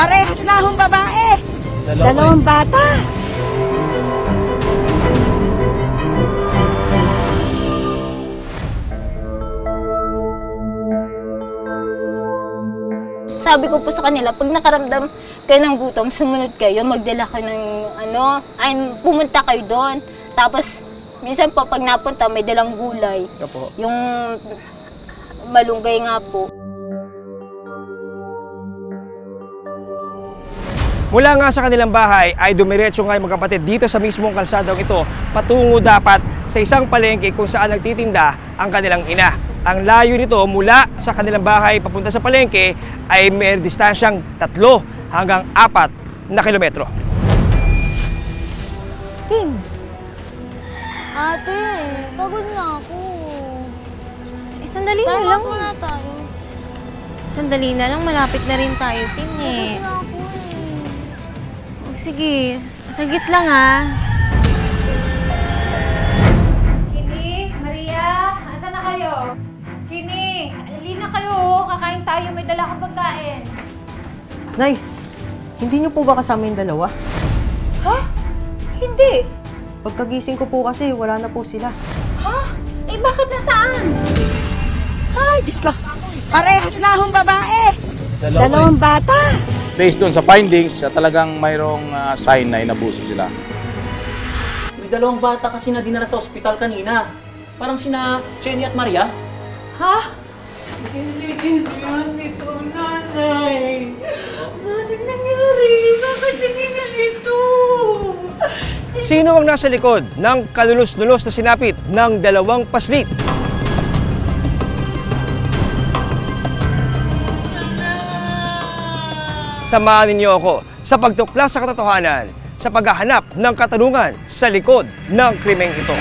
Parehas na akong babae. Dalawang bata. Sabi ko po sa kanila, pag nakaramdam kayo ng gutom, sumunod kayo, magdala kayo ng pumunta kayo doon. Tapos, minsan po, pag napunta, may dalang gulay. Opo. Yung malunggay nga po. Mula nga sa kanilang bahay ay dumiretso nga yung magkapatid dito sa mismong kalsadang ito patungo dapat sa isang palengke kung saan nagtitinda ang kanilang ina. Ang layo nito mula sa kanilang bahay papunta sa palengke ay may distansyang 3 hanggang 4 na kilometro. Tin! Ate, pagod na ako. Sandali na lang. Muna tayo. Sandali na lang, malapit na rin tayo, Tin eh. Pagod na ako eh. Sige, sagit lang ah. Chini, Maria, asan na kayo? Chini, alali na kayo. Kakain tayo, may dala kang pagkain. Nay, hindi niyo po ba kasama yung dalawa? Ha? Hindi. Pagkagising ko po kasi, wala na po sila. Ha? Eh, bakit nasaan? Ay, Diyos ko. Parehas na akong babae. Dalawang bata. Based doon sa findings, talagang mayroong sign na inabuso sila. May dalawang bata kasi na dinala sa ospital kanina. Parang sina Jenny at Maria. Ha? Hindi yan ito, nanay. Anong nangyari? Bakit naging ganito? Sino ang nasa likod ng kalulos-lulos na sinapit ng dalawang paslit? Samahan ninyo ako sa pagtuklas sa katotohanan, sa paghahanap ng katanungan sa likod ng krimeng ito.